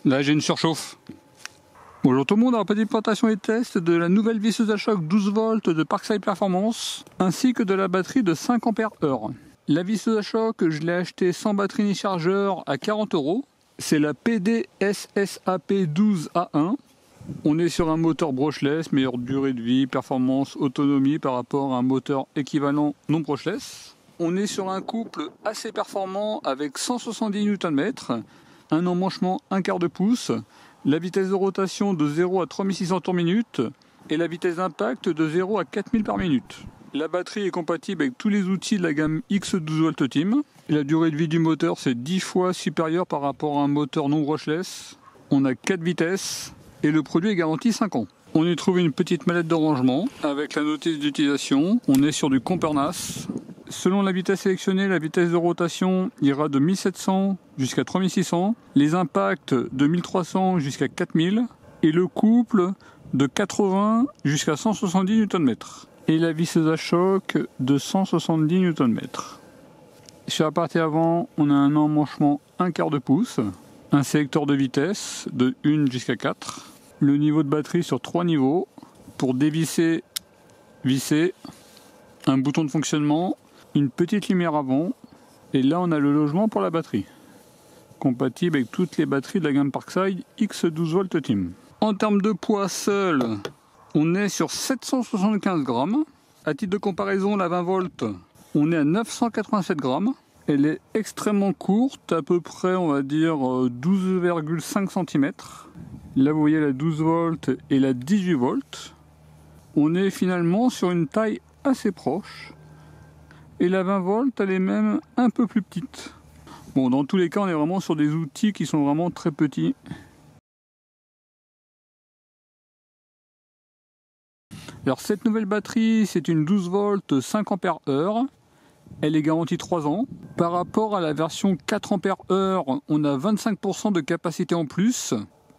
Là j'ai une surchauffe. Bonjour tout le monde, alors petite présentation et test de la nouvelle visseuse à choc 12 volts de Parkside Performance ainsi que de la batterie de 5 Ah. La visseuse à choc, je l'ai achetée sans batterie ni chargeur à 40 €. C'est la PD-SSAP12A1. On est sur un moteur brushless, meilleure durée de vie, performance, autonomie par rapport à un moteur équivalent non brushless. On est sur un couple assez performant avec 170 Nm, un emmanchement 1/4 de pouce, la vitesse de rotation de 0 à 3600 tours minute et la vitesse d'impact de 0 à 4000 par minute. La batterie est compatible avec tous les outils de la gamme X12V Team. La durée de vie du moteur c'est 10 fois supérieure par rapport à un moteur non brushless. On a 4 vitesses et le produit est garanti 5 ans. On y trouve une petite mallette de rangement avec la notice d'utilisation. On est sur du Compernas. Selon la vitesse sélectionnée, la vitesse de rotation ira de 1700 jusqu'à 3600, les impacts de 1300 jusqu'à 4000 et le couple de 80 jusqu'à 170 Nm. Et la visseuse à choc de 170 Nm. Sur la partie avant, on a un emmanchement 1/4 de pouce, un sélecteur de vitesse de 1 jusqu'à 4, le niveau de batterie sur 3 niveaux, pour dévisser, visser, un bouton de fonctionnement, une petite lumière avant, et là on a le logement pour la batterie, compatible avec toutes les batteries de la gamme Parkside X12V Team. En termes de poids seul, on est sur 775 grammes. À titre de comparaison, la 20 volts, on est à 987 grammes. Elle est extrêmement courte, à peu près on va dire 12,5 cm. Là vous voyez la 12 volts et la 18 volts. On est finalement sur une taille assez proche. Et la 20 volts, elle est même un peu plus petite. Bon, dans tous les cas, on est vraiment sur des outils qui sont vraiment très petits. Alors, cette nouvelle batterie, c'est une 12 volts 5 Ah. Elle est garantie 3 ans. Par rapport à la version 4 Ah, on a 25% de capacité en plus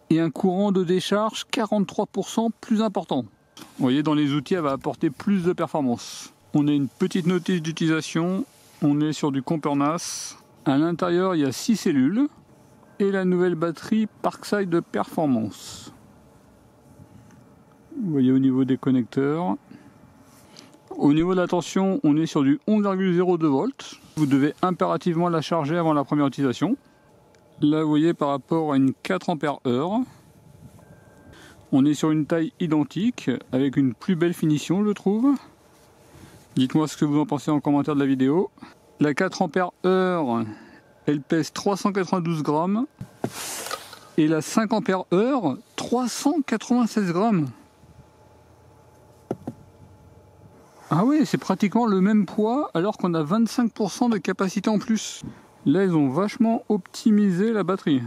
et un courant de décharge 43% plus important. Vous voyez, dans les outils, elle va apporter plus de performance. On a une petite notice d'utilisation, on est sur du Compernas. À l'intérieur, il y a 6 cellules et la nouvelle batterie Parkside de Performance. Vous voyez au niveau des connecteurs. Au niveau de la tension, on est sur du 11,02 volts. Vous devez impérativement la charger avant la première utilisation. Là, vous voyez par rapport à une 4 Ah, on est sur une taille identique avec une plus belle finition, je trouve. Dites-moi ce que vous en pensez en commentaire de la vidéo. La 4 Ah, elle pèse 392 grammes. Et la 5 Ah, 396 grammes. Ah oui, c'est pratiquement le même poids alors qu'on a 25% de capacité en plus. Là, ils ont vachement optimisé la batterie.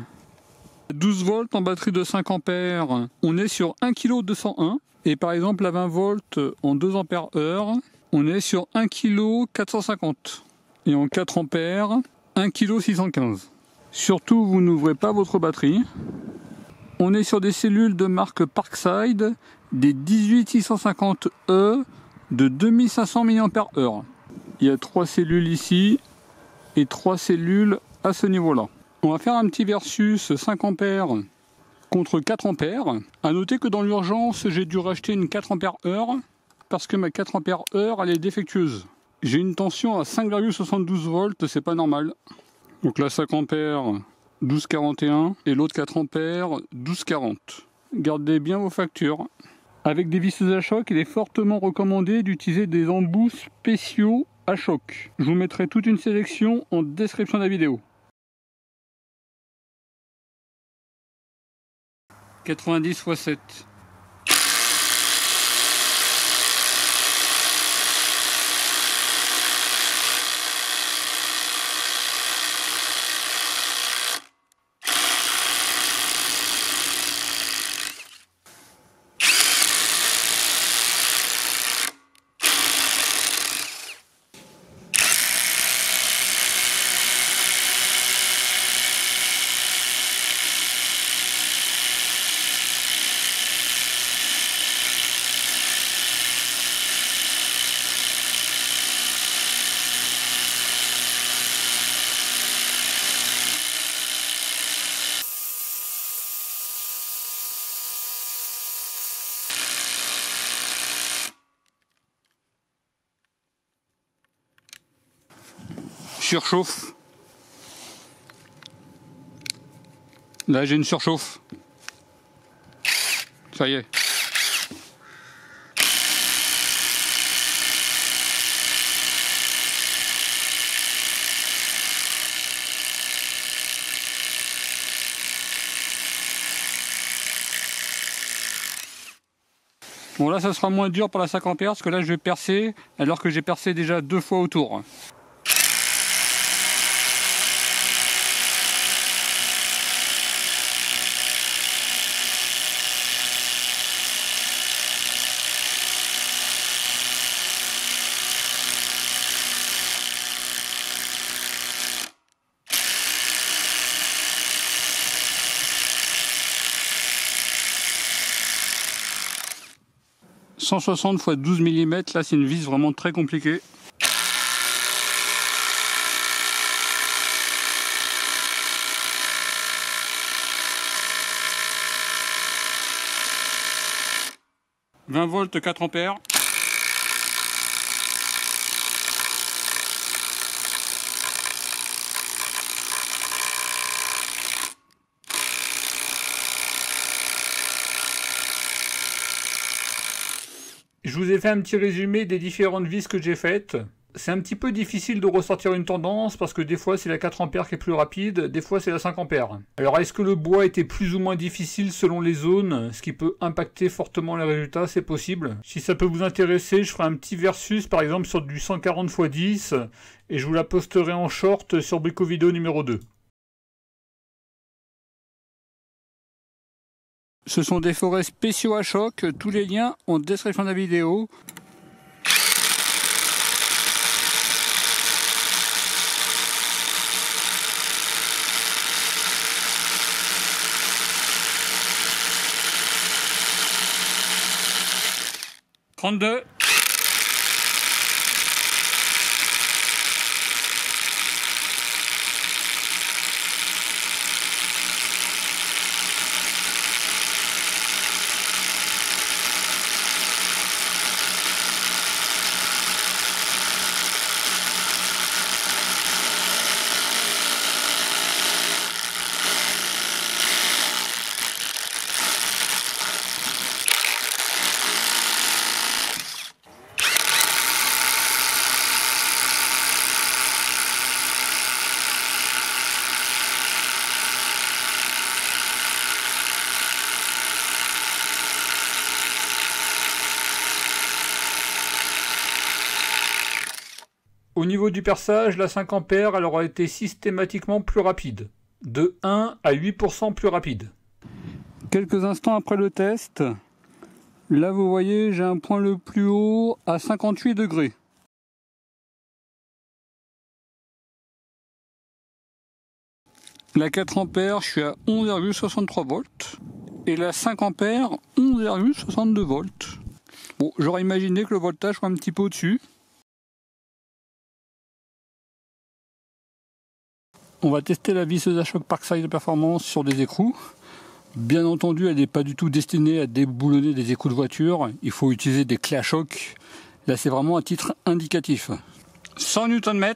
12 volts en batterie de 5 ampères, on est sur 1,201 kg. Et par exemple, la 20 volts en 2 ampères heure, on est sur 1,450 kg. Et en 4 ampères, 1,615 kg. Surtout, vous n'ouvrez pas votre batterie. On est sur des cellules de marque Parkside, des 18650E de 2500 mAh. Il y a 3 cellules ici et 3 cellules à ce niveau-là. On va faire un petit versus 5 ampères contre 4 ampères. A noter que dans l'urgence, j'ai dû racheter une 4 ampères heure parce que ma 4 ampères heure elle est défectueuse. J'ai une tension à 5,72 volts, c'est pas normal. Donc là 5 ampères 12,41 et l'autre 4 ampères 12,40. Gardez bien vos factures. Avec des visseuses à choc, il est fortement recommandé d'utiliser des embouts spéciaux à choc. Je vous mettrai toute une sélection en description de la vidéo. 90 x 7. surchauffe. Là, j'ai une surchauffe. Ça y est. Bon là ça sera moins dur pour la 5 ampères parce que là je vais percer alors que j'ai percé déjà 2 fois autour. « 160 x 12 mm », là c'est une vis vraiment très compliquée. « 20 volts 4 ampères ». Je vous ai fait un petit résumé des différentes vis que j'ai faites. C'est un petit peu difficile de ressortir une tendance parce que des fois c'est la 4 ampères qui est plus rapide, des fois c'est la 5 ampères. Alors est-ce que le bois était plus ou moins difficile selon les zones, ce qui peut impacter fortement les résultats, c'est possible. Si ça peut vous intéresser, je ferai un petit versus par exemple sur du 140 x 10 et je vous la posterai en short sur Brico Vidéo numéro 2. Ce sont des forêts spéciaux à choc, tous les liens en description de la vidéo. « 32 » Au niveau du perçage, la 5 ampères elle aura été systématiquement plus rapide, de 1 à 8% plus rapide. Quelques instants après le test, là vous voyez j'ai un point le plus haut à 58 degrés. La 4 ampères je suis à 11,63 volts et la 5 ampères 11,62 volts. Bon, j'aurais imaginé que le voltage soit un petit peu au-dessus. On va tester la visseuse à choc Parkside de performance sur des écrous. Bien entendu, elle n'est pas du tout destinée à déboulonner des écrous de voiture. Il faut utiliser des clés à choc. Là, c'est vraiment un titre indicatif. 100 Nm.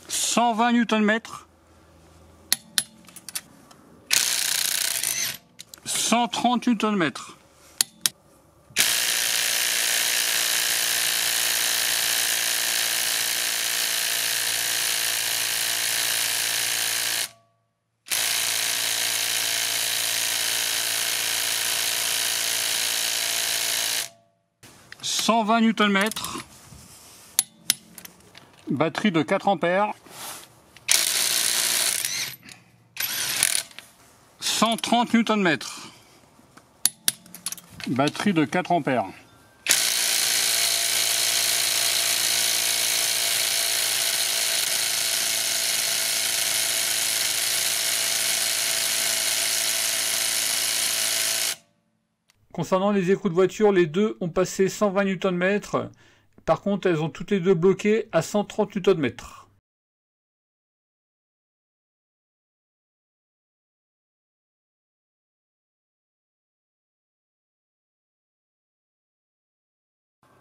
120 Nm. 130 Nm. 120 Nm, batterie de 4 ampères, 130 Nm, batterie de 4 ampères. Concernant les écrous de voiture, les deux ont passé 120 Nm. Par contre, elles ont toutes les deux bloqué à 130 Nm.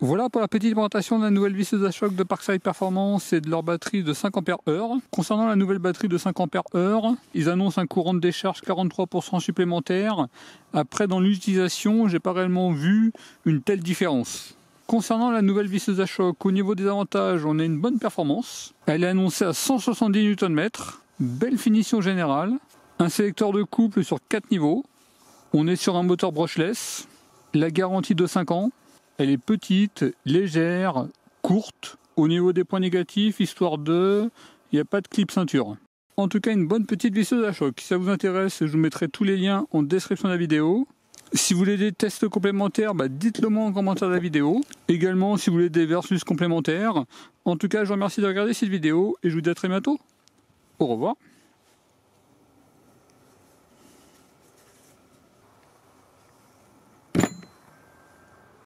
Voilà pour la petite présentation de la nouvelle visseuse à choc de Parkside Performance et de leur batterie de 5 Ah. Concernant la nouvelle batterie de 5 Ah, ils annoncent un courant de décharge 43% supplémentaire. Après, dans l'utilisation, j'ai pas réellement vu une telle différence. Concernant la nouvelle visseuse à choc, au niveau des avantages, on a une bonne performance. Elle est annoncée à 170 Nm, belle finition générale, un sélecteur de couple sur 4 niveaux. On est sur un moteur brushless, la garantie de 5 ans. Elle est petite, légère, courte. Au niveau des points négatifs, histoire de, il n'y a pas de clip ceinture. En tout cas, une bonne petite visseuse à choc. Si ça vous intéresse, je vous mettrai tous les liens en description de la vidéo. Si vous voulez des tests complémentaires, dites-le moi en commentaire de la vidéo. Également, si vous voulez des versus complémentaires. En tout cas, je vous remercie de regarder cette vidéo et je vous dis à très bientôt. Au revoir.